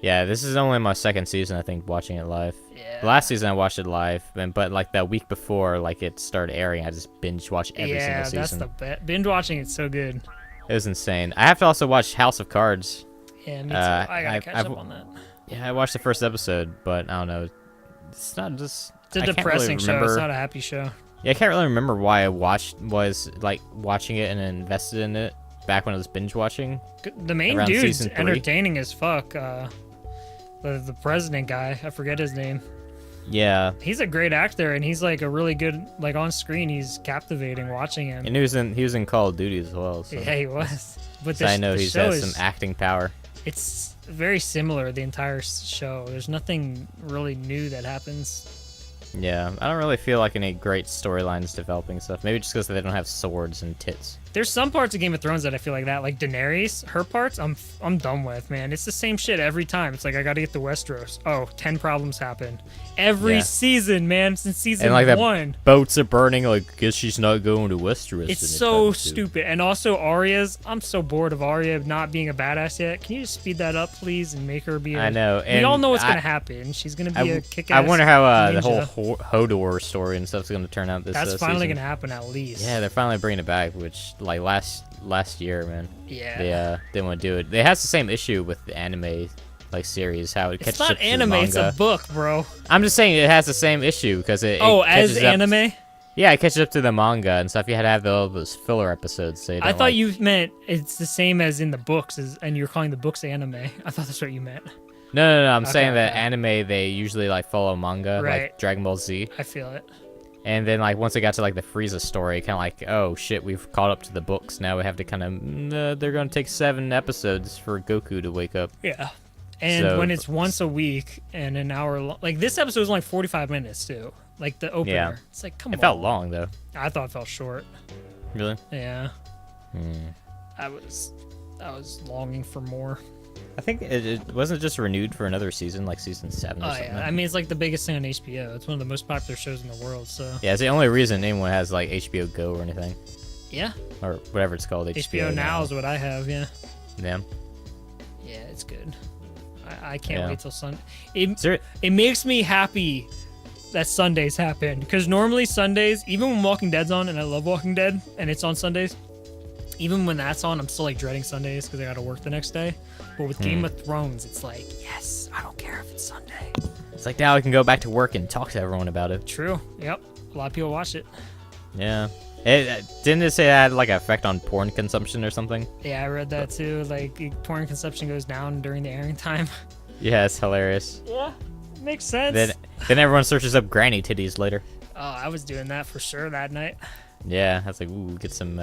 Yeah, this is only my 2nd season, I think, watching it live. Yeah. Last season I watched it live, but like that week before, like it started airing, I just binge watched every single season. That's the binge watching. It's so good. It was insane. I have to also watch House of Cards. Yeah, me too. I gotta catch up on that. Yeah, I watched the first episode, but I don't know. It's not just. It's a I can't depressing really show. remember. It's not a happy show. Yeah, I can't really remember why I was like watching it and invested in it back when I was binge watching. The main Around dude's season 3. entertaining as fuck. The president guy, I forget his name. Yeah, He's a great actor, and he's like a really good, like on screen, he's captivating watching him. and he was in Call of Duty as well. So, Yeah, he was. But so I know the he show has is, some acting power. it's very similar, the entire show. There's nothing really new that happens. Yeah, I don't really feel like any great storylines developing stuff. Maybe just because they don't have swords and tits. There's some parts of Game of Thrones that I feel like that, like Daenerys, her parts, I'm done with, man. It's the same shit every time. It's like I gotta get to Westeros. Oh, 10 problems happen every Yeah. season, man, since season And like that 1. boats are burning. Like, guess she's not going to Westeros. It's anytime so soon. stupid. And also Arya's, I'm so bored of Arya not being a badass yet. Can you just speed that up, please, and make her be a... I know. We And all know what's I- gonna happen. She's gonna be a kick-ass I wonder how the ninja. whole Hodor story and stuff's going to turn out this That's finally season. gonna happen at least. Yeah, they're finally bringing it back, which like last year, man. Yeah. They didn't want to do it. It has the same issue with the anime like series, how it catches It's not up to the anime, it's a manga. book, bro. I'm just saying it has the same issue because it As catches up- anime? Yeah, it catches up to the manga and stuff. You had to have all those filler episodes. So you I don't, thought like- you meant it's the same as in the books, and you're calling the books anime. I thought that's what you meant. No. I'm Okay, saying that okay. anime they usually like follow manga, Right. like Dragon Ball Z. I feel it. And then, like, once it got to, like, the Frieza story, kind of like, oh, shit, we've caught up to the books. Now we have to kind of, they're going to take 7 episodes for Goku to wake up. Yeah. And So- when it's once a week and an hour long, like this episode was only 45 minutes too. Like the opener. Yeah. It's like, come It on. felt long, though. I thought it felt short. Really? Yeah. Hmm. I was longing for more. I think it wasn't just renewed for another season, like season 7 or Oh something. yeah. I mean, it's like the biggest thing on HBO. It's one of the most popular shows in the world. So Yeah, it's the only reason anyone has, like, HBO Go or anything. yeah. Or whatever it's called, HBO Now is what I have. Yeah. Yeah. Yeah, it's good. I can't Yeah. wait till Sunday. Is there- It makes me happy that Sundays happen because normally Sundays, even when Walking Dead's on, and I love Walking Dead, and it's on Sundays, even when that's on, I'm still like dreading Sundays because I got to work the next day. But with Game of Thrones, it's like, yes, I don't care if it's Sunday. It's like now I can go back to work and talk to everyone about it. True. Yep. A lot of people watch it. Yeah. Didn't it say that had like an effect on porn consumption or something? Yeah, I read that too. Like porn consumption goes down during the airing time. Yeah, it's hilarious. Yeah, makes sense. Then everyone searches up granny titties later. Oh, I was doing that for sure that night. Yeah, I was like, ooh, get some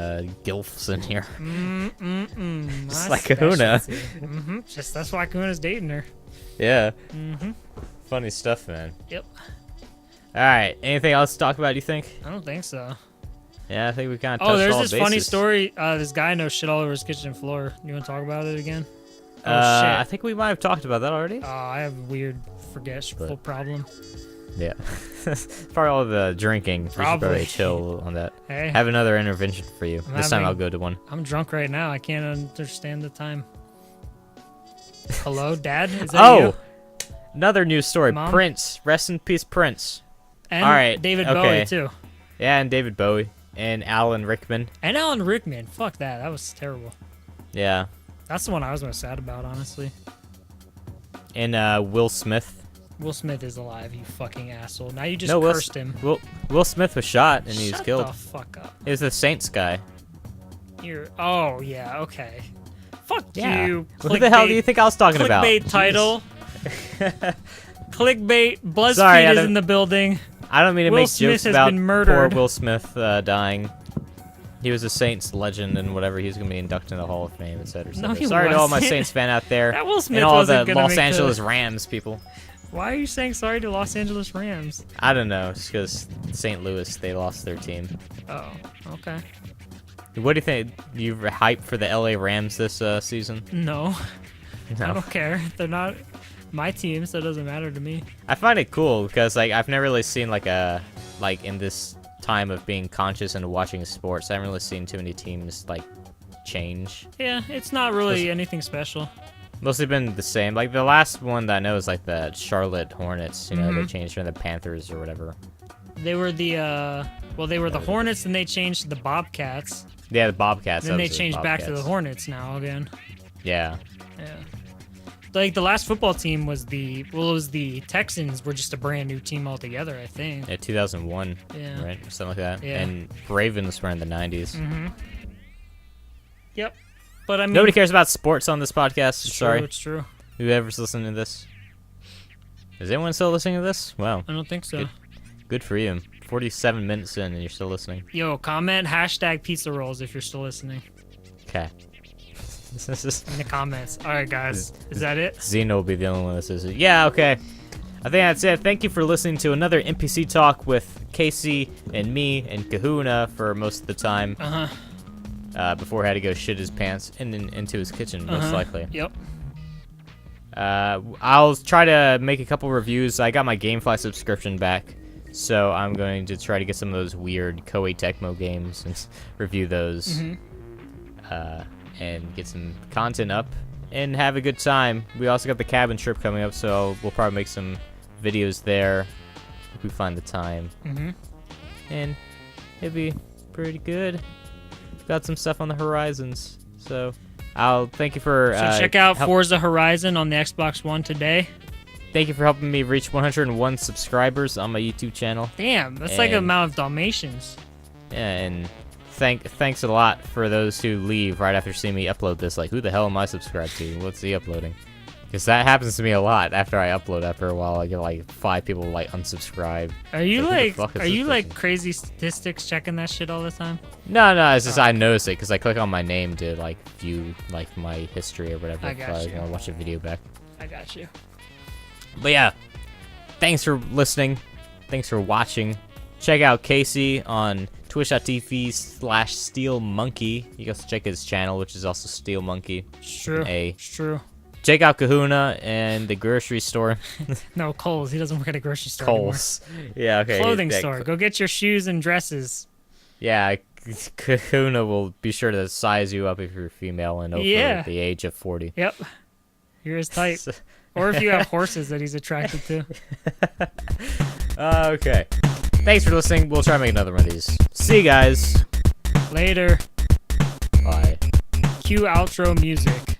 gilfs in here. Just My like Kahuna. specialty. Just that's why Kahuna's dating her. Yeah. Funny stuff, man. Yep. All right. Anything else to talk about? You think? I don't think so. Yeah, I think we kind of touched Oh, there's all this bases. funny story. This guy knows shit all over his kitchen floor. You want to talk about it again? Oh I shit. think we might have talked about that already. Oh, I have a weird forgetful problem. Yeah. Probably all the drinking. We should Probably. chill on that. Hey, Have another intervention for you. This time having- I'll go to one. I'm drunk right now. I can't understand the time. Hello, Dad? Is that Oh! you? Another news story. Mom? Prince. Rest in peace, Prince. And All right, David okay. Bowie, too. Yeah, and David Bowie. And Alan Rickman. And Alan Rickman. Fuck that. That was terrible. Yeah. That's the one I was most sad about, honestly. And Will Smith. Will Smith is alive, you fucking asshole. Now you just No, cursed him. Will Smith was shot and he was Shut killed. the fuck up. It was the Saints guy. Oh, yeah, okay. Fuck Yeah. you. What the hell do you think I was talking about? Clickbait title. Clickbait. BuzzFeed Sorry, I is don't- in the building. I don't mean to Will make Smith jokes has about been murdered. poor Will Smith dying. He was a Saints legend and whatever. He's going to be inducted in the Hall of Fame, etc. Et No, he Sorry to all my wasn't. Saints fan out there. That Will Smith and all wasn't the gonna Los make the- Angeles Rams people. Why are you saying sorry to Los Angeles Rams? I don't know. It's because St. Louis, they lost their team. Oh, okay. What do you think? You hyped for the LA Rams this season? No, I No. don't care. They're not my team, so it doesn't matter to me. I find it cool because like I've never really seen like in this time of being conscious and watching sports, I haven't really seen too many teams like change. Yeah, it's not really anything special. Mostly been the same. Like the last one that I know is like the Charlotte Hornets. You know, they changed from the Panthers or whatever. They were the Hornets, and they changed to the Bobcats. Yeah, the Bobcats. Then that they was the changed back to the Bobcats. Hornets now again. Yeah. Yeah. Like the last football team was it was the Texans were just a brand new team altogether, I think. Yeah, 2001. Yeah. Right, or something like that. Yeah. And Ravens were in the 90s. Yep. But I mean, Nobody cares about sports on this podcast. it's Sorry. True, it's true. Whoever's listening to this. Is anyone still listening to this? Wow. I don't think so. Good for you. 47 minutes in and you're still listening. Yo, comment #pizza rolls if you're still listening Okay. in the comments. All right, guys. Is that it? Xeno will be the only one that says it. Yeah, okay. I think that's it. Thank you for listening to another NPC Talk with Casey and me and Kahuna for most of the time. Before he had to go shit his pants into his kitchen, most likely. Yep. I'll try to make a couple reviews. I got my GameFly subscription back, so I'm going to try to get some of those weird Koei Tecmo games and review those. And get some content up and have a good time. We also got the cabin trip coming up, so we'll probably make some videos there if we find the time. And it'd be pretty good. Got some stuff on the horizons, so I'll thank you for. So check out Forza Horizon on the Xbox One today. Thank you for helping me reach 101 subscribers on my YouTube channel. Damn, that's like an And- amount of Dalmatians. Yeah, and thanks a lot for those who leave right after seeing me upload this. Like, who the hell am I subscribed to? What's he uploading? Because that happens to me a lot after I upload. After a while, I get like 5 people like unsubscribe. Are you Like, who the fuck is are you this like person? crazy statistics checking that shit all the time? No, it's just I notice it because I click on my name to like view like my history or whatever. I if got I you. want to watch a video back. I got you. But yeah, thanks for listening. Thanks for watching. Check out Casey on twitch.tv/SteelMonkey. You guys check his channel, which is also Steel Monkey. It's true. It's true. Check out Kahuna and the grocery store. No, Kohl's. He doesn't work at a grocery store anymore. Kohl's. Yeah, okay. Clothing yeah, store. Go get your shoes and dresses. Yeah, Kahuna will be sure to size you up if you're female and over the age of 40. Yep. You're his type. Or if you have horses that he's attracted to. Okay. Thanks for listening. We'll try to make another one of these. See you guys. Later. Bye. Cue outro music.